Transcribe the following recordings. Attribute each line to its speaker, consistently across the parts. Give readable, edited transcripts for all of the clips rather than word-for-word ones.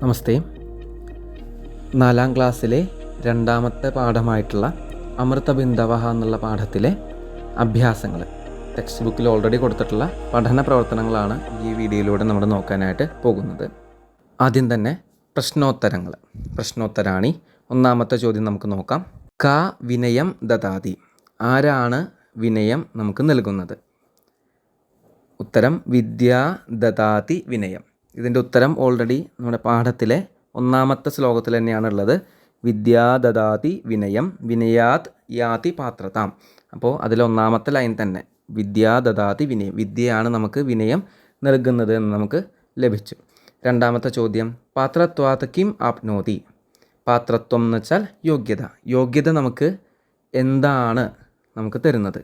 Speaker 1: നമസ്തേ. 4ാം ക്ലാസ്സിലെ രണ്ടാമത്തെ പാഠമായിട്ടുള്ള അമൃതബിന്ദവഃ എന്നുള്ള പാഠത്തിലെ അഭ്യാസങ്ങൾ ടെക്സ്റ്റ് ബുക്കിൽ ഓൾറെഡി കൊടുത്തിട്ടുള്ള പഠന പ്രവർത്തനങ്ങളാണ് ഈ വീഡിയോയിലൂടെ നമ്മൾ നോക്കാനായിട്ട് പോകുന്നത്. ആദ്യം തന്നെ പ്രശ്നോത്തരാണി. ഒന്നാമത്തെ ചോദ്യം നമുക്ക് നോക്കാം. കാ വിനയം ദദാതി. ആരാണ് വിനയം നമുക്ക് നൽകുന്നത്? ഉത്തരം വിദ്യാ ദദാതി വിനയം. ഇതിൻ്റെ ഉത്തരം ഓൾറെഡി നമ്മുടെ പാഠത്തിലെ ഒന്നാമത്തെ ശ്ലോകത്തിൽ തന്നെയാണ് ഉള്ളത്. വിദ്യാ ദദാതി വിനയം വിനയാത് യാതി പാത്രതാം. അപ്പോൾ അതിൽ ഒന്നാമത്തെ ലൈൻ തന്നെ വിദ്യാ ദദാതി വിനയം, വിദ്യയാണ് നമുക്ക് വിനയം നൽകുന്നത് എന്ന് നമുക്ക് ലഭിച്ചു. രണ്ടാമത്തെ ചോദ്യം പാത്രത്വാത് കിം ആപ്നോതി. പാത്രത്വം എന്ന് വെച്ചാൽ യോഗ്യത. യോഗ്യത നമുക്ക് എന്താണ് നമുക്ക് തരുന്നത്?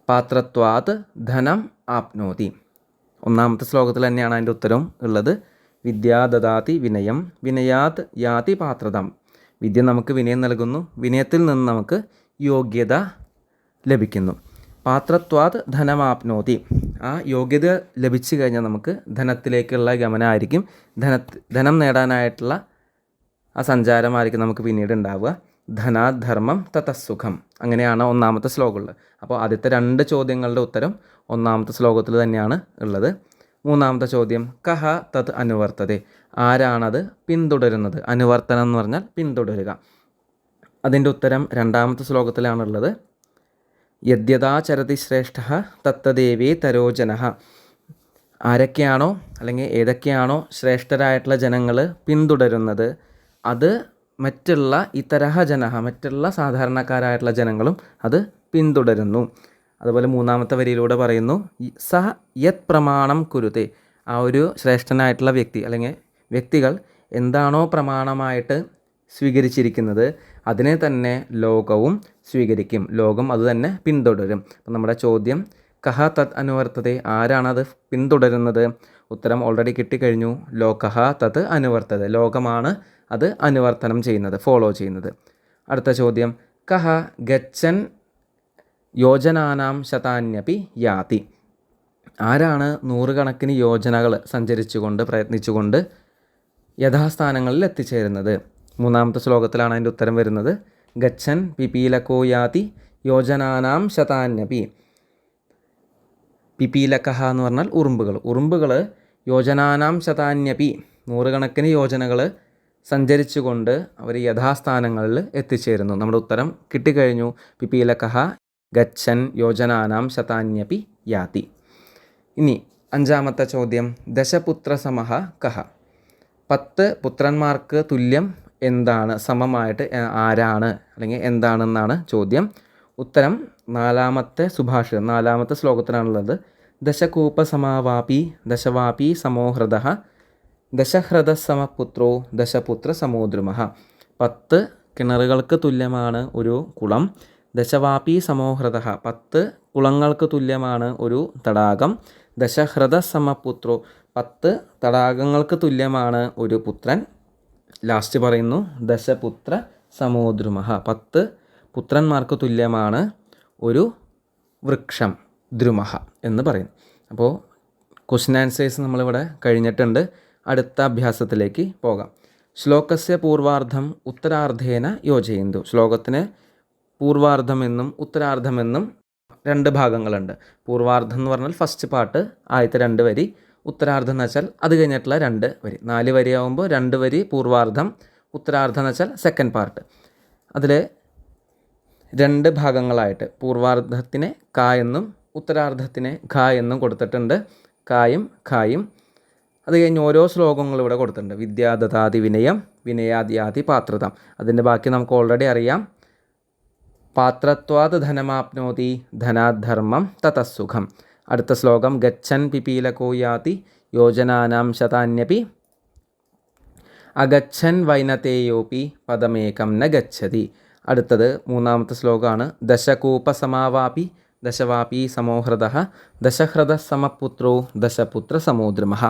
Speaker 1: പാത്രത്വാത് ധനം ആപ്നോതി. ഒന്നാമത്തെ ശ്ലോകത്തിൽ തന്നെയാണ് അതിൻ്റെ ഉത്തരം ഉള്ളത്. വിദ്യാ ദദാതി വിനയം വിനയാത് യാതി പാത്രതാം. വിദ്യ നമുക്ക് വിനയം നൽകുന്നു, വിനയത്തിൽ നിന്ന് നമുക്ക് യോഗ്യത ലഭിക്കുന്നു. പാത്രത്വാത് ധനമാപ്നോതി. ആ യോഗ്യത ലഭിച്ചു കഴിഞ്ഞാൽ നമുക്ക് ധനത്തിലേക്കുള്ള ഗമനമായിരിക്കും, ധനം നേടാനായിട്ടുള്ള ആ സഞ്ചാരമായിരിക്കും നമുക്ക് പിന്നീട് ഉണ്ടാവുക. ധനാത് ധർമ്മം തതസുഖം. അങ്ങനെയാണ് ഒന്നാമത്തെ ശ്ലോകമുള്ളത്. അപ്പോൾ ആദ്യത്തെ രണ്ട് ചോദ്യങ്ങളുടെ ഉത്തരം ഒന്നാമത്തെ ശ്ലോകത്തിൽ തന്നെയാണ് ഉള്ളത്. മൂന്നാമത്തെ ചോദ്യം കഹ തത് അനുവർത്തതേ. ആരാണത് പിന്തുടരുന്നത്? അനുവർത്തനം എന്ന് പറഞ്ഞാൽ പിന്തുടരുക. അതിൻ്റെ ഉത്തരം രണ്ടാമത്തെ ശ്ലോകത്തിലാണുള്ളത്. യദ്യഥാ ചരതി ശ്രേഷ്ഠ തത്തദേവേ തരോജനഃ. ആരൊക്കെയാണോ അല്ലെങ്കിൽ ഏതൊക്കെയാണോ ശ്രേഷ്ഠരായിട്ടുള്ള ജനങ്ങൾ പിന്തുടരുന്നത്, അത് മറ്റുള്ള ഇതരഹ ജനഃ, മറ്റുള്ള സാധാരണക്കാരായിട്ടുള്ള ജനങ്ങളും അത് പിന്തുടരുന്നു. അതുപോലെ മൂന്നാമത്തെ വരിയിലൂടെ പറയുന്നു സഹ യത് പ്രമാണം കുരുതേ. ആ ഒരു ശ്രേഷ്ഠനായിട്ടുള്ള വ്യക്തി അല്ലെങ്കിൽ വ്യക്തികൾ എന്താണോ പ്രമാണമായിട്ട് സ്വീകരിച്ചിരിക്കുന്നത് അതിനെ തന്നെ ലോകവും സ്വീകരിക്കും, ലോകം അത് തന്നെ പിന്തുടരും. അപ്പം നമ്മുടെ ചോദ്യം കഹ തത് അനുവർത്തതേ, ആരാണത് പിന്തുടരുന്നത്? ഉത്തരം ഓൾറെഡി കിട്ടിക്കഴിഞ്ഞു. ലോകഹ തത് അനുവർത്തത, ലോകമാണ് അത് അനുവർത്തനം ചെയ്യുന്നത്, ഫോളോ ചെയ്യുന്നത്. അടുത്ത ചോദ്യം കഹ ഗച്ഛൻ യോജനാനാം ശതാന്യപി യാതി. ആരാണ് നൂറുകണക്കിന് യോജനകൾ സഞ്ചരിച്ചുകൊണ്ട് പ്രയത്നിച്ചുകൊണ്ട് യഥാസ്ഥാനങ്ങളിൽ എത്തിച്ചേരുന്നത്? മൂന്നാമത്തെ ശ്ലോകത്തിലാണ് അതിൻ്റെ ഉത്തരം വരുന്നത്. ഗച്ഛൻ പിപീലകോ യാതി യോജനാനാം ശതാന്യപി. പിപീലകഃ എന്ന് പറഞ്ഞാൽ ഉറുമ്പുകൾ യോജനാനാം ശതാന്യപി, നൂറുകണക്കിന് യോജനകൾ സഞ്ചരിച്ചുകൊണ്ട് അവർ യഥാസ്ഥാനങ്ങളിൽ എത്തിച്ചേരുന്നു. നമ്മുടെ ഉത്തരം കിട്ടിക്കഴിഞ്ഞു. പിപീലകഃ ഗച്ഛൻ യോജനാനാം ശതാന്യപി യാതി. ഇനി അഞ്ചാമത്തെ ചോദ്യം ദശപുത്ര സമഃ കഃ. 10 പുത്രന്മാർക്ക് തുല്യം എന്താണ്, സമമായിട്ട് ആരാണ് അല്ലെങ്കിൽ എന്താണെന്നാണ് ചോദ്യം. ഉത്തരം നാലാമത്തെ സുഭാഷിതം, നാലാമത്തെ ശ്ലോകത്തിലാണുള്ളത്. ദശകൂപസമാവാപി ദശവാപി സമോഹൃദഃ ദശഹൃദസമപുത്രോ ദശപുത്ര സമോദ്രുമഃ. 10 കിണറുകൾക്ക് തുല്യമാണ് ഒരു കുളം. ദശവാപി സമോഹൃദഃ, 10 കുളങ്ങൾക്ക് തുല്യമാണ് ഒരു തടാകം. ദശഹൃദ സമപുത്രോ, 10 തടാകങ്ങൾക്ക് തുല്യമാണ് ഒരു പുത്രൻ. ലാസ്റ്റ് പറയുന്നു ദശപുത്ര സമോദ്രുമഃ, 10 പുത്രന്മാർക്ക് തുല്യമാണ് ഒരു വൃക്ഷം, ദ്രുമഃ എന്ന് പറയുന്നു. അപ്പോൾ ക്വസ്റ്റ്യൻ ആൻസേഴ്സ് നമ്മളിവിടെ കഴിഞ്ഞിട്ടുണ്ട്. അടുത്ത അഭ്യാസത്തിലേക്ക് പോകാം. ശ്ലോകസ്യ പൂർവാർദ്ധം ഉത്തരാർദ്ധേന യോജയന്തു. ശ്ലോകത്തിന് പൂർവാർദ്ധമെന്നും ഉത്തരാർദ്ധമെന്നും 2 ഭാഗങ്ങളുണ്ട്. പൂർവാർദ്ധം എന്ന് പറഞ്ഞാൽ ഫസ്റ്റ് പാർട്ട്, ആദ്യത്തെ 2 വരി. ഉത്തരാർദ്ധം എന്ന് വെച്ചാൽ അത് കഴിഞ്ഞിട്ടുള്ള 2 വരി. 4 വരിയാവുമ്പോൾ 2 വരി പൂർവാർദ്ധം, ഉത്തരാർദ്ധം എന്ന് വെച്ചാൽ സെക്കൻഡ് പാർട്ട്. അതിൽ 2 ഭാഗങ്ങളായിട്ട് പൂർവാർദ്ധത്തിനെ കാ എന്നും ഉത്തരാർദ്ധത്തിനെ ഘ എന്നും കൊടുത്തിട്ടുണ്ട്. കായും ഖായും. അത് കഴിഞ്ഞ് ഓരോ ശ്ലോകങ്ങളും ഇവിടെ കൊടുത്തിട്ടുണ്ട്. വിദ്യാ ദദാതി വിനയം വിനയാദ്യാതി പാത്രതാം. അതിൻ്റെ ബാക്കി നമുക്ക് ഓൾറെഡി അറിയാം. പാത്രത്വാത് ധനമാപ്നോതി ധനാത് ധർമ്മം തതസുഖം. അടുത്ത ശ്ലോകം ഗച്ഛൻ പിപീലകോ യാതി യോജനാനാം ശതാന്യപി അഗച്ഛൻ വൈനതേയോപി പദമേകം ന ഗച്ഛതി. അടുത്തത് മൂന്നാമത്തെ ശ്ലോകമാണ്. ദശകൂപസമാവാപി ദശവാപി സമോഹൃദഃ ദശഹൃദ സമപുത്രോ ദശപുത്ര സമോദ്രുമഃ.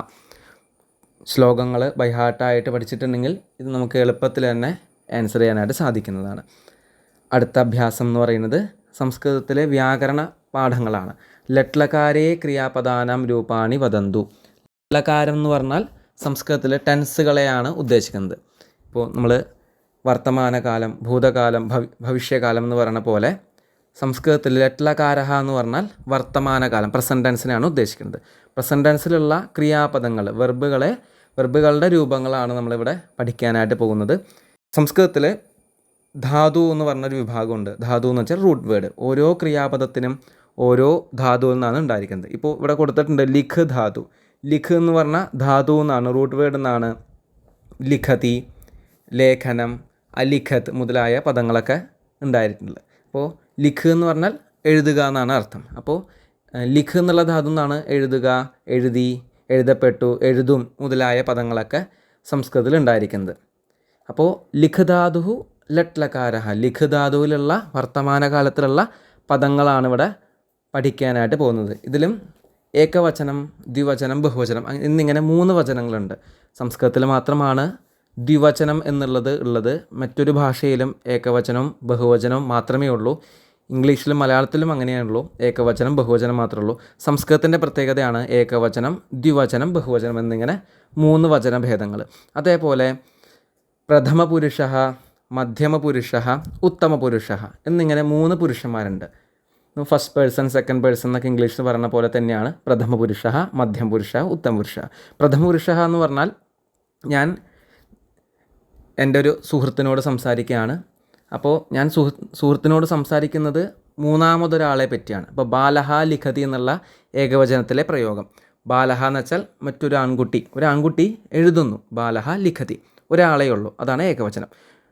Speaker 1: ശ്ലോകങ്ങൾ ബൈഹാർട്ടായിട്ട് പഠിച്ചിട്ടുണ്ടെങ്കിൽ ഇത് നമുക്ക് എളുപ്പത്തിൽ തന്നെ ആൻസർ ചെയ്യാനായിട്ട് സാധിക്കുന്നതാണ്. അടുത്ത അഭ്യാസം എന്ന് പറയുന്നത് സംസ്കൃതത്തിലെ വ്യാകരണ പാഠങ്ങളാണ്. ലട്ലകാരേ ക്രിയാപദാനാം രൂപാണി വദന്തു. ലകാരം എന്ന് പറഞ്ഞാൽ സംസ്കൃതത്തിൽ ടെൻസുകളെയാണ് ഉദ്ദേശിക്കുന്നത്. ഇപ്പോൾ നമ്മൾ വർത്തമാനകാലം, ഭൂതകാലം, ഭവിഷ്യകാലം എന്ന് പറയുന്ന പോലെ സംസ്കൃതത്തിൽ ലട്ലകാരഹ എന്ന് പറഞ്ഞാൽ വർത്തമാനകാലം, പ്രസൻറ്റ് ടെൻസിനെയാണ് ഉദ്ദേശിക്കുന്നത്. പ്രസൻറ്റ് ടെൻസിലുള്ള ക്രിയാപദങ്ങൾ, വെർബുകളുടെ രൂപങ്ങളാണ് നമ്മളിവിടെ പഠിക്കാനായിട്ട് പോകുന്നത്. സംസ്കൃതത്തിൽ ധാതു എന്ന് പറഞ്ഞൊരു വിഭാഗമുണ്ട്. ധാതു എന്ന് വെച്ചാൽ റൂട്ട് വേർഡ്. ഓരോ ക്രിയാപദത്തിനും ഓരോ ധാതുവിൽ നിന്നാണ് ഉണ്ടായിരിക്കുന്നത്. ഇപ്പോൾ ഇവിടെ കൊടുത്തിട്ടുണ്ട് ലിഖ് ധാതു. ലിഖ് എന്ന് പറഞ്ഞാൽ ധാതു എന്നാണ്, റൂട്ട് വേർഡ് എന്നാണ് ലിഖതി, ലേഖനം, അലിഖത്ത് മുതലായ പദങ്ങളൊക്കെ ഉണ്ടായിട്ടുള്ളത്. അപ്പോൾ ലിഖ് എന്ന് പറഞ്ഞാൽ എഴുതുക എന്നാണ് അർത്ഥം. അപ്പോൾ ലിഖ് എന്നുള്ള ധാതു എന്നാണ് എഴുതുക, എഴുതി, എഴുതപ്പെട്ടു, എഴുതും മുതലായ പദങ്ങളൊക്കെ സംസ്കൃതത്തിൽ ഉണ്ടായിരിക്കുന്നത്. അപ്പോൾ ലിഖ് ധാതു ലട്ലകാരഹ, ലിഖ് ധാതുവിലുള്ള വർത്തമാനകാലത്തിലുള്ള പദങ്ങളാണ് ഇവിടെ പഠിക്കാനായിട്ട് പോകുന്നത്. ഇതിലും ഏകവചനം, ദ്വിവചനം, ബഹുവചനം എന്നിങ്ങനെ 3 വചനങ്ങളുണ്ട്. സംസ്കൃതത്തിൽ മാത്രമാണ് ദ്വിവചനം ഉള്ളത്. മറ്റൊരു ഭാഷയിലും ഏകവചനവും ബഹുവചനവും മാത്രമേ ഉള്ളൂ. ഇംഗ്ലീഷിലും മലയാളത്തിലും അങ്ങനെയാണുള്ളൂ, ഏകവചനം ബഹുവചനം മാത്രമേ ഉള്ളൂ. സംസ്കൃതത്തിൻ്റെ പ്രത്യേകതയാണ് ഏകവചനം, ദ്വിവചനം, ബഹുവചനം എന്നിങ്ങനെ 3 വചനഭേദങ്ങൾ. അതേപോലെ പ്രഥമ പുരുഷ, മധ്യമ പുരുഷ, ഉത്തമ പുരുഷ എന്നിങ്ങനെ 3 പുരുഷന്മാരുണ്ട്. ഫസ്റ്റ് പേഴ്സൺ, സെക്കൻഡ് പേഴ്സൺ എന്നൊക്കെ ഇംഗ്ലീഷിൽ പറയുന്ന പോലെ തന്നെയാണ് പ്രഥമ പുരുഷ, മധ്യമ പുരുഷ, ഉത്തമ പുരുഷ. പ്രഥമ പുരുഷ എന്ന് പറഞ്ഞാൽ ഞാൻ എൻ്റെ ഒരു സുഹൃത്തിനോട് സംസാരിക്കുകയാണ്. അപ്പോൾ ഞാൻ സുഹൃത്തിനോട് സംസാരിക്കുന്നത് മൂന്നാമതൊരാളെ പറ്റിയാണ്. അപ്പോൾ ബാലഹ ലിഖതി എന്നുള്ള ഏകവചനത്തിലെ പ്രയോഗം. ബാലഹ എന്ന് വെച്ചാൽ ഒരു ആൺകുട്ടി എഴുതുന്നു. ബാലഹ ലിഖതി, ഒരാളേ ഉള്ളൂ, അതാണ് ഏകവചനം.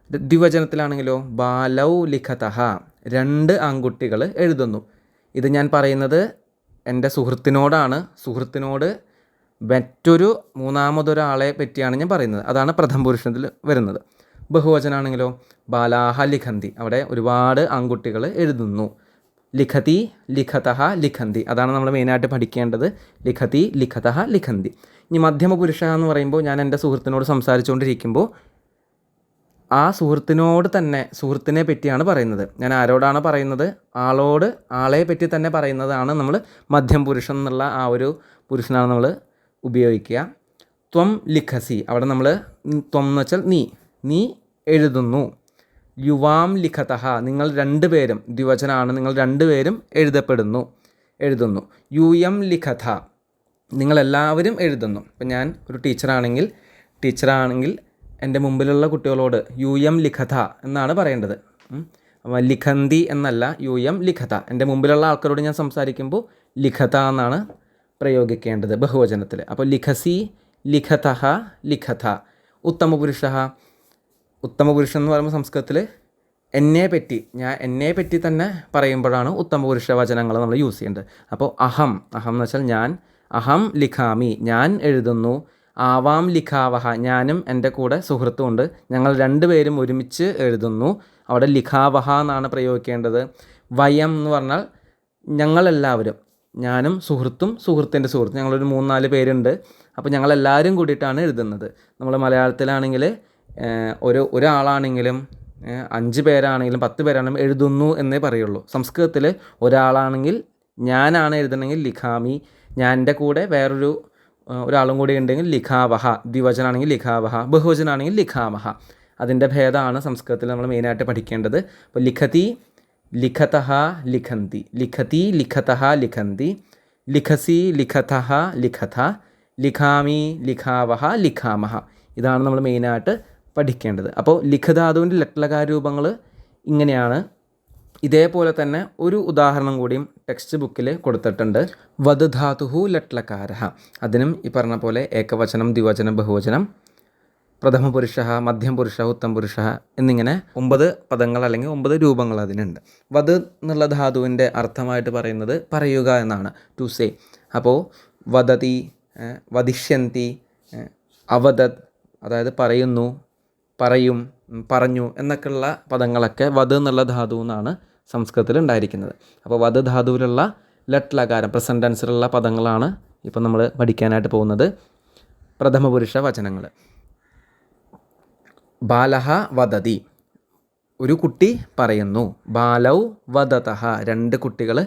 Speaker 1: ദ്വിവചനത്തിലാണെങ്കിലോ ബാലൗ ലിഖതഹ, 2 ആൺകുട്ടികൾ എഴുതുന്നു. ഇത് ഞാൻ പറയുന്നത് എൻ്റെ സുഹൃത്തിനോട് മറ്റൊരു മൂന്നാമതൊരാളെ പറ്റിയാണ് ഞാൻ പറയുന്നത്. അതാണ് പ്രഥമ പുരുഷത്തിൽ വരുന്നത്. ബഹുവചനാണെങ്കിലോ ബാലാഹ ലിഖന്തി, അവിടെ ഒരുപാട് ആൺകുട്ടികൾ എഴുതുന്നു. ലിഖതി, ലിഖതഹ, ലിഖന്തി, അതാണ് നമ്മൾ മെയിനായിട്ട് പഠിക്കേണ്ടത്. ലിഖതി, ലിഖതഹ, ലിഖന്തി. ഇനി മധ്യമ പുരുഷ എന്ന് പറയുമ്പോൾ ഞാൻ എൻ്റെ സുഹൃത്തിനോട് സംസാരിച്ചുകൊണ്ടിരിക്കുമ്പോൾ ആ സുഹൃത്തിനെ പറ്റിയാണ് പറയുന്നത്. ഞാൻ ആരോടാണ് പറയുന്നത്? ആളെ പറ്റി തന്നെ പറയുന്നതാണ് നമ്മൾ മധ്യം പുരുഷൻ എന്നുള്ള ആ ഒരു പുരുഷനാണ് നമ്മൾ ഉപയോഗിക്കുക. ത്വം ലിഖസി, അവിടെ നമ്മൾ ത്വം എന്ന് വെച്ചാൽ നീ എഴുതുന്നു. യുവാം ലിഖതഹ, നിങ്ങൾ 2 പേരും, ദ്വിവചനാണ്, നിങ്ങൾ 2 പേരും എഴുതുന്നു. യൂയം ലിഖത, നിങ്ങളെല്ലാവരും എഴുതുന്നു. ഇപ്പം ഞാൻ ഒരു ടീച്ചറാണെങ്കിൽ എൻ്റെ മുമ്പിലുള്ള കുട്ടികളോട് യൂയം ലിഖത എന്നാണ് പറയേണ്ടത്. ലിഖന്തി എന്നല്ല, യൂയം ലിഖത. എൻ്റെ മുമ്പിലുള്ള ആൾക്കാരോട് ഞാൻ സംസാരിക്കുമ്പോൾ ലിഖത എന്നാണ് പ്രയോഗിക്കേണ്ടത് ബഹുവചനത്തിൽ. അപ്പോൾ ലിഖസി, ലിഖതഹ, ലിഖത. ഉത്തമ പുരുഷൻ എന്ന് പറയുമ്പോൾ സംസ്കൃതത്തിൽ എന്നെ പറ്റി തന്നെ പറയുമ്പോഴാണ് ഉത്തമ പുരുഷ വചനങ്ങൾ നമ്മൾ യൂസ് ചെയ്യേണ്ടത്. അപ്പോൾ അഹം എന്ന് വെച്ചാൽ ഞാൻ, അഹം ലിഖാമി, ഞാൻ എഴുതുന്നു. ആവാം ലിഖാവഹ, ഞാനും എൻ്റെ കൂടെ സുഹൃത്തുമുണ്ട്, ഞങ്ങൾ 2 പേരും ഒരുമിച്ച് എഴുതുന്നു. അവിടെ ലിഖാവഹ എന്നാണ് പ്രയോഗിക്കേണ്ടത്. വയം എന്ന് പറഞ്ഞാൽ ഞങ്ങളെല്ലാവരും, ഞാനും സുഹൃത്തിൻ്റെ സുഹൃത്ത്, ഞങ്ങളൊരു 3-4 പേരുണ്ട്. അപ്പോൾ ഞങ്ങളെല്ലാവരും കൂടിയിട്ടാണ് എഴുതുന്നത്. നമ്മൾ മലയാളത്തിലാണെങ്കിൽ ഒരാളാണെങ്കിലും 5 പേരാണെങ്കിലും 10 പേരാണെങ്കിലും എഴുതുന്നു എന്നേ പറയുള്ളൂ. സംസ്കൃതത്തിൽ ഒരാളാണെങ്കിൽ ഞാനാണ് എഴുതണമെങ്കിൽ ലിഖാമി, ഞാൻ എൻ്റെ കൂടെ ഒരാളും കൂടി ഉണ്ടെങ്കിൽ ലിഖാവഹ, ദ്വിവചനാണെങ്കിൽ ലിഖാവഹ, ബഹുവചനാണെങ്കിൽ ലിഖാമഹ. അതിൻ്റെ ഭേദമാണ് സംസ്കൃതത്തിൽ നമ്മൾ മെയിനായിട്ട് പഠിക്കേണ്ടത്. അപ്പോൾ ലിഖതി, ലിഖതഹ, ലിഖന്തി, ലിഖതി, ലിഖതഹ, ലിഖന്തി, ലിഖസി, ലിഖതഹ, ലിഖത, ലിഖാമി, ലിഖാവഹ, ലിഖാമഹ. ഇതാണ് നമ്മൾ മെയിനായിട്ട് പഠിക്കേണ്ടത്. അപ്പോൾ ലിഖധാതുവിൻ്റെ ലട്ലകാര രൂപങ്ങൾ ഇങ്ങനെയാണ്. ഇതേപോലെ തന്നെ ഒരു ഉദാഹരണം കൂടിയും ടെക്സ്റ്റ് ബുക്കിൽ കൊടുത്തിട്ടുണ്ട്. വദ് ധാതുഹു ലട്ലകാരഹ, അതിനും ഈ പറഞ്ഞ പോലെ ഏകവചനം, ദ്വിവചനം, ബഹുവചനം, പ്രഥമ പുരുഷ, മധ്യം പുരുഷ, ഉത്തമ പുരുഷ എന്നിങ്ങനെ 9 പദങ്ങൾ അല്ലെങ്കിൽ 9 രൂപങ്ങൾ അതിനുണ്ട്. വദ് എന്നുള്ള ധാതുവിൻ്റെ അർത്ഥമായിട്ട് പറയുന്നത് പറയുക എന്നാണ്, ടു സേ. അപ്പോൾ വദതി, വദിഷ്യന്തി, അവദത്, അതായത് പറയുന്നു, പറഞ്ഞു എന്നൊക്കെയുള്ള പദങ്ങളൊക്കെ വദ് എന്നുള്ള ധാതു എന്നാണ് സംസ്കൃതത്തിൽ ഉണ്ടായിരിക്കുന്നത്. അപ്പോൾ വദ് ധാതുവിലുള്ള ലട്ലകാരം, പ്രസൻറ്റ് ടെൻസിലുള്ള പദങ്ങളാണ് ഇപ്പം നമ്മൾ പഠിക്കാനായിട്ട് പോകുന്നത്. പ്രഥമ പുരുഷ വചനങ്ങൾ. ബാലഹ വദതി, ഒരു കുട്ടി പറയുന്നു. ബാലൗ വദതഹ, 2 കുട്ടികൾ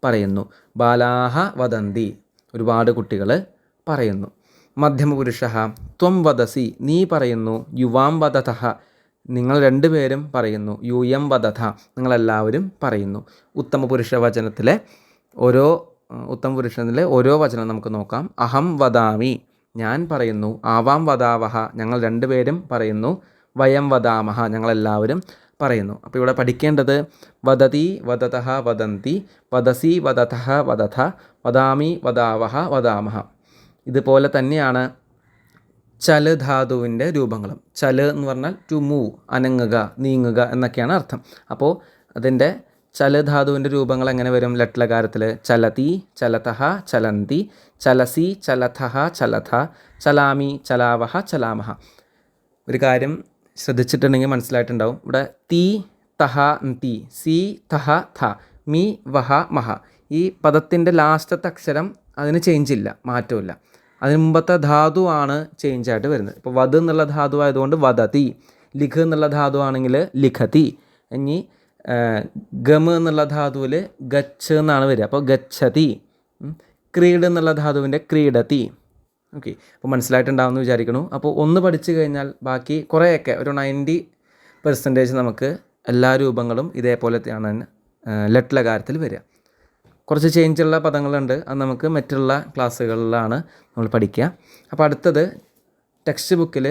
Speaker 1: പറയുന്നു. ബാലാഹ വദന്തി, ഒരുപാട് കുട്ടികൾ പറയുന്നു. മധ്യമപുരുഷ ത്വം വദസി നീ പറയുന്നു, യുവാം വദതഃ നിങ്ങൾ രണ്ടുപേരും പറയുന്നു, യൂയം വദഥ നിങ്ങളെല്ലാവരും പറയുന്നു. ഉത്തമപുരുഷ വചനത്തിലെ ഓരോ വചനം നമുക്ക് നോക്കാം. അഹം വദാമി ഞാൻ പറയുന്നു, ആവാം വദാവഹ ഞങ്ങൾ രണ്ടുപേരും പറയുന്നു, വയം വദാമഹ ഞങ്ങളെല്ലാവരും പറയുന്നു. അപ്പോൾ ഇവിടെ പഠിക്കേണ്ടത് വദതി വദതഃ വദന്തി, വദസി വദതഃ വദഥ, വദാമി വദാവഹ വദാമഹ. ഇതുപോലെ തന്നെയാണ് ചല് ധാതുവിൻ്റെ രൂപങ്ങളും. ചല് എന്ന് പറഞ്ഞാൽ ടു മൂവ്, അനങ്ങുക, നീങ്ങുക എന്നൊക്കെയാണ് അർത്ഥം. അപ്പോൾ അതിൻ്റെ ചല് ധാതുവിൻ്റെ രൂപങ്ങൾ എങ്ങനെ വരും? ലട്ലകാരത്തിൽ ചലതി, ചലതഃ, ചലന്തി, ചലസി, ചലഥഃ, ചലഥ, ചലാമി, ചലാവഹ, ചലാമഹ. ഒരു കാര്യം ശ്രദ്ധിച്ചിട്ടുണ്ടെങ്കിൽ മനസ്സിലായിട്ടുണ്ടാവും. ഇവിടെ തീ, തഹ, തി, സി, തഹ, ഥ, മി, വഹ, മഹ. ഈ പദത്തിൻ്റെ ലാസ്റ്റത്തെ അക്ഷരം അതിന് ചേഞ്ചില്ല, മാറ്റമില്ല. അതിന് മുമ്പത്തെ ധാതു ആണ് ചേഞ്ചായിട്ട് വരുന്നത്. ഇപ്പോൾ വധ് എന്നുള്ള ധാതു ആയതുകൊണ്ട് വദതി, ലിഖ് എന്നുള്ള ധാതു ആണെങ്കിൽ ലിഖതി. ഇനി ഗമ് എന്നുള്ള ധാതുവിൽ ഗച്ഛ് എന്നാണ് വരിക, അപ്പോൾ ഗച്ഛതി. ക്രീഡ് എന്നുള്ള ധാതുവിൻ്റെ ക്രീഡതി. ഓക്കെ, അപ്പോൾ മനസ്സിലായിട്ടുണ്ടാവുമെന്ന് വിചാരിക്കണു. അപ്പോൾ ഒന്ന് പഠിച്ചു കഴിഞ്ഞാൽ ബാക്കി കുറേയൊക്കെ ഒരു 90% നമുക്ക് എല്ലാ രൂപങ്ങളും ഇതേപോലത്തെയാണ് ലട്ലകാരത്തിൽ വരിക. കുറച്ച് ചേഞ്ചുള്ള പദങ്ങളുണ്ട്, അത് നമുക്ക് മറ്റുള്ള ക്ലാസ്സുകളിലാണ് നമ്മൾ പഠിക്കുക. അപ്പോൾ അടുത്തത് ടെക്സ്റ്റ് ബുക്കിൽ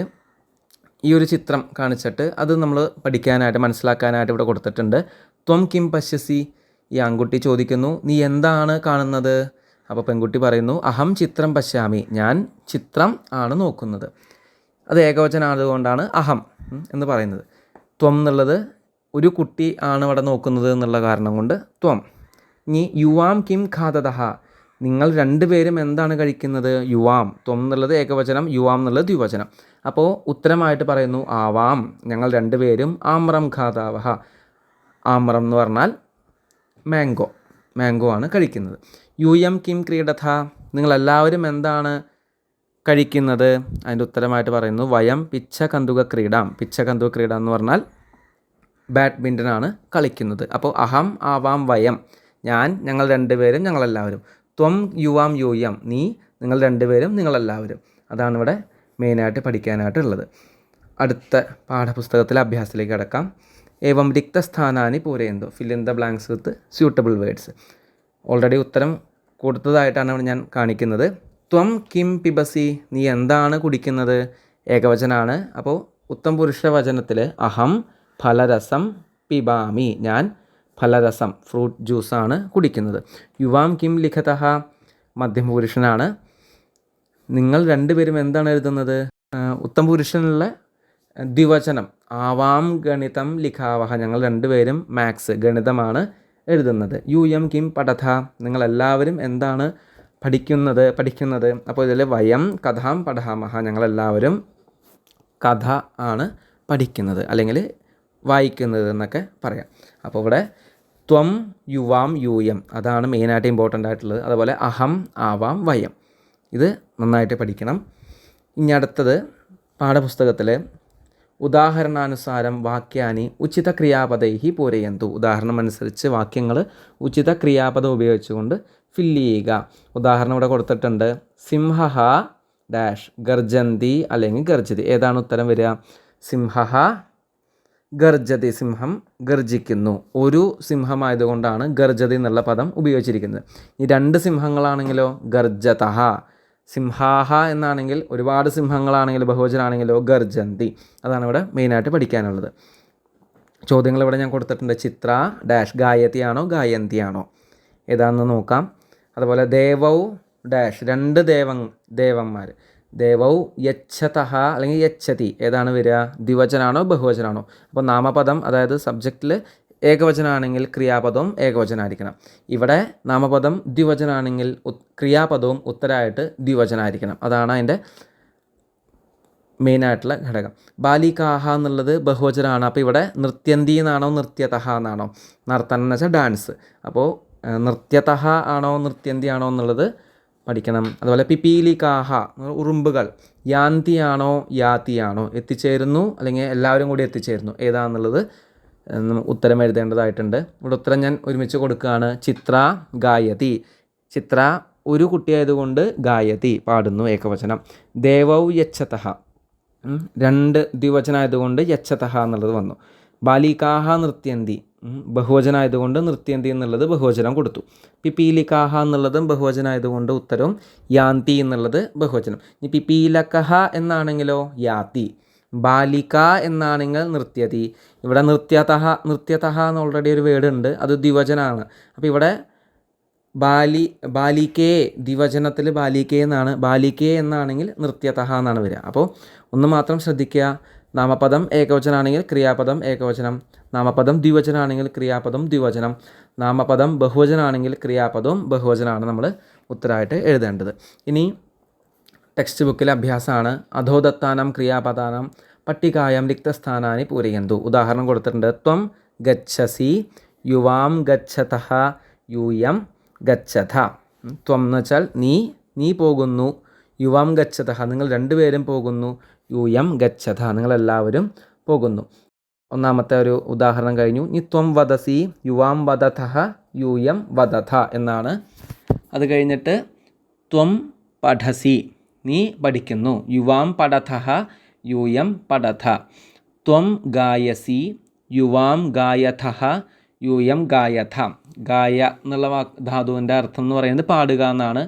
Speaker 1: ഈ ഒരു ചിത്രം കാണിച്ചിട്ട് അത് നമ്മൾ പഠിക്കാനായിട്ട് മനസ്സിലാക്കാനായിട്ട് ഇവിടെ കൊടുത്തിട്ടുണ്ട്. ത്വം കിം പശ്യസി, ഈ ആൺകുട്ടി ചോദിക്കുന്നു നീ എന്താണ് കാണുന്നത്? അപ്പോൾ പെൺകുട്ടി പറയുന്നു അഹം ചിത്രം പശ്യാമി, ഞാൻ ചിത്രം ആണ് നോക്കുന്നത്. അത് ഏകവചനമായതുകൊണ്ടാണ് അഹം എന്ന് പറയുന്നത്. ത്വം എന്നുള്ളത് ഒരു കുട്ടി ആണ് ഇവിടെ നോക്കുന്നത് എന്നുള്ള കാരണം കൊണ്ട് ത്വം. ഇനി യുവാം കിം ഖാദതഃ, നിങ്ങൾ രണ്ടുപേരും എന്താണ് കഴിക്കുന്നത്? യുവാം, ത്വം എന്നുള്ളത് ഏകവചനം, യുവാം എന്നുള്ളത് ദ്വിവചനം. അപ്പോൾ ഉത്തരമായിട്ട് പറയുന്നു ആവാം, ഞങ്ങൾ രണ്ടുപേരും ആമ്രം ഖാദാവഹ. ആമ്രം എന്ന് പറഞ്ഞാൽ മാംഗോ ആണ് കഴിക്കുന്നത്. യൂയം കിം ക്രീഡഥ, നിങ്ങളെല്ലാവരും എന്താണ് കഴിക്കുന്നത്? അതിൻ്റെ ഉത്തരമായിട്ട് പറയുന്നു വയം പിച്ഛകന്തുക ക്രീഡാം. പിച്ഛകന്തുക ക്രീഡ എന്ന് പറഞ്ഞാൽ ബാഡ്മിൻ്റനാണ് കളിക്കുന്നത്. അപ്പോൾ അഹം, ആവാം, വയം ഞാൻ, ഞങ്ങൾ രണ്ടുപേരും, ഞങ്ങളെല്ലാവരും. ത്വം, യുവാം, യൂയം നീ, നിങ്ങൾ രണ്ടുപേരും, നിങ്ങളെല്ലാവരും. അതാണ് ഇവിടെ മെയിനായിട്ട് പഠിക്കാനായിട്ടുള്ളത്. അടുത്ത പാഠപുസ്തകത്തിലെ അഭ്യാസത്തിലേക്ക് കിടക്കാം. ഏവം റിക്തസ്ഥാനാനി പൂരയന്തു, fill in the blanks with suitable words. Already ഉത്തരം കൊടുത്തതായിട്ടാണ് ഞാൻ കാണിക്കുന്നത്. ത്വം കിം പിബസി, നീ എന്താണ് കുടിക്കുന്നത്? ഏകവചനാണ്. അപ്പോൾ ഉത്തം പുരുഷ വചനത്തിൽ അഹം ഫലരസം പിബാമി, ഞാൻ ഫലരസം ഫ്രൂട്ട് ജ്യൂസാണ് കുടിക്കുന്നത്. യുവാം കിം ലിഖതഃ, മധ്യമപുരുഷനാണ്. നിങ്ങൾ രണ്ടുപേരും എന്താണ് എഴുതുന്നത്? ഉത്തം പുരുഷനുള്ള ദ്വിവചനം ആവാം ഗണിതം ലിഖാവഹ, ഞങ്ങൾ രണ്ടുപേരും മാത്സ് ഗണിതമാണ് എഴുതുന്നത്. യൂയം കിം പഠഥ, നിങ്ങളെല്ലാവരും എന്താണ് പഠിക്കുന്നത്? അപ്പോൾ ഇതിൽ വയം കഥാം പഠാമഹ, ഞങ്ങളെല്ലാവരും കഥ ആണ് പഠിക്കുന്നത് അല്ലെങ്കിൽ വായിക്കുന്നത് എന്നൊക്കെ പറയാം. അപ്പോൾ ഇവിടെ ത്വം, യുവാം, യൂയം അതാണ് മെയിനായിട്ട് ഇമ്പോർട്ടൻ്റ് ആയിട്ടുള്ളത്. അതുപോലെ അഹം, ആവാം, വയം ഇത് നന്നായിട്ട് പഠിക്കണം. ഇനി അടുത്തത് പാഠപുസ്തകത്തിൽ ഉദാഹരണാനുസാരം വാക്യാനി ഉചിത ക്രിയാപദൈഹി പൂരയന്തു, ഉദാഹരണം അനുസരിച്ച് വാക്യങ്ങൾ ഉചിത ക്രിയാപദം ഉപയോഗിച്ചുകൊണ്ട് ഫില്ല് ചെയ്യുക. ഉദാഹരണം ഇവിടെ കൊടുത്തിട്ടുണ്ട്. സിംഹ ഡാഷ് ഗർജന്തി അല്ലെങ്കിൽ ഗർജതി. ഏതാണ് ഉത്തരം വരിക? സിംഹ ഗർജതി, സിംഹം ഗർജിക്കുന്നു. ഒരു സിംഹമായതുകൊണ്ടാണ് ഗർജതി എന്നുള്ള പദം ഉപയോഗിച്ചിരിക്കുന്നത്. ഈ രണ്ട് സിംഹങ്ങളാണെങ്കിലോ ഗർജതഃ. സിംഹാഹ എന്നാണെങ്കിൽ ഒരുപാട് സിംഹങ്ങളാണെങ്കിൽ ബഹുവചനാണെങ്കിലോ ഗർജന്തി. അതാണ് ഇവിടെ മെയിനായിട്ട് പഠിക്കാനുള്ളത്. ചോദ്യങ്ങൾ ഇവിടെ ഞാൻ കൊടുത്തിട്ടുണ്ട്. ചിത്ര ഡാഷ് ഗായതി ആണോ ഗായന്തി ആണോ ഏതാണെന്ന് നോക്കാം. അതുപോലെ ദേവൗ ഡാഷ് രണ്ട് ദേവന്മാർ. ദേവൗ യച്ഛതഃ അല്ലെങ്കിൽ യച്ഛതി ഏതാണ് വരിക? ദ്വിവചനാണോ ബഹുവചനാണോ? അപ്പോൾ നാമപദം അതായത് സബ്ജക്റ്റിൽ ഏകവചനാണെങ്കിൽ ക്രിയാപദവും ഏകവചനായിരിക്കണം. ഇവിടെ നാമപദം ദ്വിവചനാണെങ്കിൽ ക്രിയാപദവും ഉത്തരമായിട്ട് ദ്വിവചനായിരിക്കണം. അതാണ് അതിൻ്റെ മെയിനായിട്ടുള്ള ഘടകം. ബാലികാഹ എന്നുള്ളത് ബഹുവചനമാണ്. അപ്പോൾ ഇവിടെ നൃത്യന്തി എന്നാണോ നൃത്യതഃ എന്നാണോ? നർത്തനം എന്ന് വെച്ചാൽ ഡാൻസ്. അപ്പോൾ നൃത്യതഃ ആണോ നൃത്യന്തി ആണോ എന്നുള്ളത് പഠിക്കണം. അതുപോലെ പിപീലികാഹ ഉറുമ്പുകൾ യാന്തി ആണോ യാതി ആണോ? എത്തിച്ചേരുന്നു അല്ലെങ്കിൽ എല്ലാവരും കൂടി എത്തിച്ചേരുന്നു ഏതാണെന്നുള്ളത് ഉത്തരം എഴുതേണ്ടതായിട്ടുണ്ട്. ഇവിടെ ഉത്തരം ഞാൻ ഒരുമിച്ച് കൊടുക്കുകയാണ്. ചിത്ര ഗായതി, ചിത്ര ഒരു കുട്ടിയായതുകൊണ്ട് ഗായതി പാടുന്നു ഏകവചനം. ദേവൗ യച്ഛതഃ രണ്ട് ദ്വിവചനമായതുകൊണ്ട് യച്ഛതഃ എന്നുള്ളത് വന്നു. ബാലികാഹ നൃത്യന്തി ബഹുവചനമായതുകൊണ്ട് നൃത്യന്തി എന്നുള്ളത് ബഹുവചനം കൊടുത്തു. പിപീലികാഹ എന്നുള്ളതും ബഹുവചനമായതുകൊണ്ട് ഉത്തരവും യാന്തി എന്നുള്ളത് ബഹുവചനം. ഇനി പിപീലകഹ എന്നാണെങ്കിലോ യാതി. ബാലിക എന്നാണെങ്കിൽ നൃത്യതി. ഇവിടെ നൃത്യതഹ എന്ന് ഓൾറെഡി ഒരു വേർഡ് ഉണ്ട്, അത് ദ്വിവചനമാണ്. അപ്പോൾ ഇവിടെ ബാലികേ ദ്വിവചനത്തിൽ ബാലികേ എന്നാണ്, ബാലികേ എന്നാണെങ്കിൽ നൃത്യതഹ എന്നാണ് വരിക. അപ്പോൾ ഒന്ന് മാത്രം ശ്രദ്ധിക്കുക, നാമപദം ഏകവചനാണെങ്കിൽ ക്രിയാപദം ഏകവചനം, നാമപദം ദ്വിവചനാണെങ്കിൽ ക്രിയാപദം ദ്വിവചനം, നാമപദം ബഹുവചനാണെങ്കിൽ ക്രിയാപദവും ബഹുവചനമാണ് നമ്മൾ ഉത്തരമായിട്ട് എഴുതേണ്ടത്. ഇനി ടെക്സ്റ്റ് ബുക്കിലെ അഭ്യാസമാണ്. അധോദത്താനം ക്രിയാപദാനം പട്ടികായം റിക്തസ്ഥാനാനി പൂരയന്തു. ഉദാഹരണം കൊടുത്തിട്ടുണ്ട്. ത്വം ഗച്ഛസി യുവാം ഗച്ഛതഃ യൂയം ഗച്ഛത. ത്വം എന്ന് വെച്ചാൽ നീ പോകുന്നു, യുവാം ഗച്ഛതഃ നിങ്ങൾ രണ്ടുപേരും പോകുന്നു, യൂയം ഗച്ഛത നിങ്ങളെല്ലാവരും പോകുന്നു. ഒന്നാമത്തെ ഒരു ഉദാഹരണം കഴിഞ്ഞു. ഇനി ത്വം വദസി യുവാം വദതഃ യൂയം വദഥ എന്നാണ്. അത് കഴിഞ്ഞിട്ട് ത്വം പഠസി നീ പഠിക്കുന്നു, യുവാം പഠതഃ യൂയം പഠഥ. ത്വം ഗായസി യുവാം ഗായഥഃ യൂയം ഗായഥ. ഗായ എന്നുള്ള ധാതുവിൻ്റെ അർത്ഥം എന്ന് പറയുന്നത് പാടുക എന്നാണ്.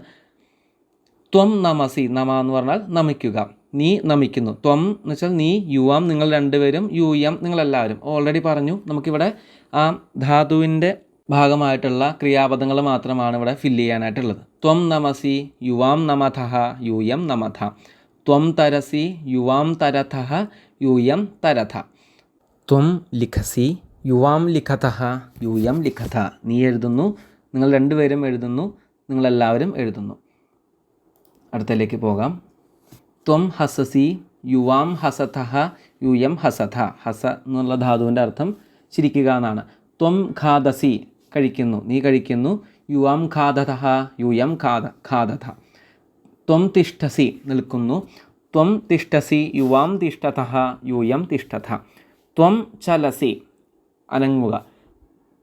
Speaker 1: ത്വം നമസി നമ എന്ന് പറഞ്ഞാൽ നമിക്കുക, നീ നമിക്കുന്നു. ത്വം എന്ന് വെച്ചാൽ നീ, യുവാം നിങ്ങൾ രണ്ടുപേരും, യൂയം നിങ്ങളെല്ലാവരും. ഓൾറെഡി പറഞ്ഞു, നമുക്കിവിടെ ആ ധാതുവിൻ്റെ ഭാഗമായിട്ടുള്ള ക്രിയാപദങ്ങൾ മാത്രമാണ് ഇവിടെ ഫില്ല് ചെയ്യാനായിട്ടുള്ളത്. ത്വം നമസി യുവാം നമഥഃ യൂയം നമഥ. ത്വം തരസി യുവാം തരഥഃ യൂയം തരഥ. ത്വം ലിഖസി യുവാം ലിഖതഃ യൂയം ലിഖത. നീ എഴുതുന്നു, നിങ്ങൾ രണ്ടുപേരും എഴുതുന്നു, നിങ്ങളെല്ലാവരും എഴുതുന്നു. അടുത്തതിലേക്ക് പോകാം. ത്വം ഹസസി യുവാം ഹസതഃ യൂയം ഹസഥ. ഹസ എന്നുള്ള ധാതുവിൻ്റെ അർത്ഥം ചിരിക്കുക എന്നാണ്. ത്വം ഖാദസി കഴിക്കുന്നു, നീ കഴിക്കുന്നു, യുവാം ഖാദതഃ യൂയം ഖാദഥ. ത്വം തിഷ്ഠസി നിൽക്കുന്നു, ത്വം തിഷ്ഠസി യുവാം തിഷ്ഠതഃ യൂയം തിഷ്ഠത. ത്വം ചലസി അനങ്ങുക,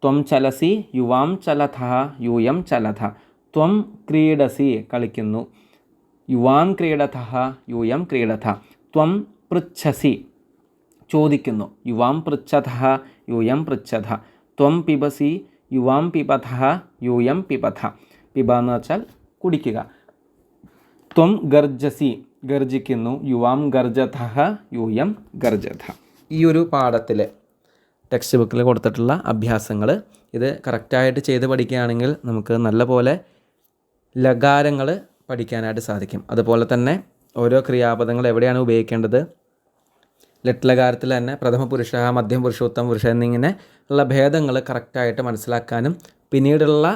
Speaker 1: ത്വം ചലസി യുവാം ചലഥഃ യൂയം ചലഥ. ത്വം ക്രീഡസി കളിക്കുന്നു, യുവാം ക്രീഡതഃ യൂയം ക്രീഡഥ. ത്വം പൃച്ഛസി ചോദിക്കുന്നു, യുവാം പൃച്ഛതഃ യൂയം പൃച്ഛത. ത്വം പിബസി യുവാം പിബഥഃ യൂയം പിബഥ. പിബ എന്ന് വെച്ചാൽ കുടിക്കുക. ത്വം ഗർജസി ഗർജിക്കുന്നു, യുവാം ഗർജതഃ യൂയം ഗർജത. ഈ ഒരു പാഠത്തിൽ ടെക്സ്റ്റ് ബുക്കിൽ കൊടുത്തിട്ടുള്ള അഭ്യാസങ്ങൾ ഇത് കറക്റ്റായിട്ട് ചെയ്ത് പഠിക്കുകയാണെങ്കിൽ നമുക്ക് നല്ല പോലെ ലകാരങ്ങൾ പഠിക്കാനായിട്ട് സാധിക്കും. അതുപോലെ തന്നെ ഓരോ ക്രിയാപദങ്ങൾ എവിടെയാണ് ഉപയോഗിക്കേണ്ടത്, ലട്ലകാരത്തിൽ തന്നെ പ്രഥമ പുരുഷ, മധ്യം പുരുഷ, ഉത്തമ പുരുഷ എന്നിങ്ങനെ ഉള്ള ഭേദങ്ങൾ കറക്റ്റായിട്ട് മനസ്സിലാക്കാനും പിന്നീടുള്ള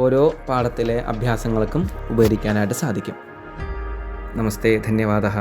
Speaker 1: ഓരോ പാഠത്തിലെ അഭ്യാസങ്ങൾക്കും ഉപകരിക്കാനായിട്ട് സാധിക്കും. നമസ്തേ, ധന്യവാദः.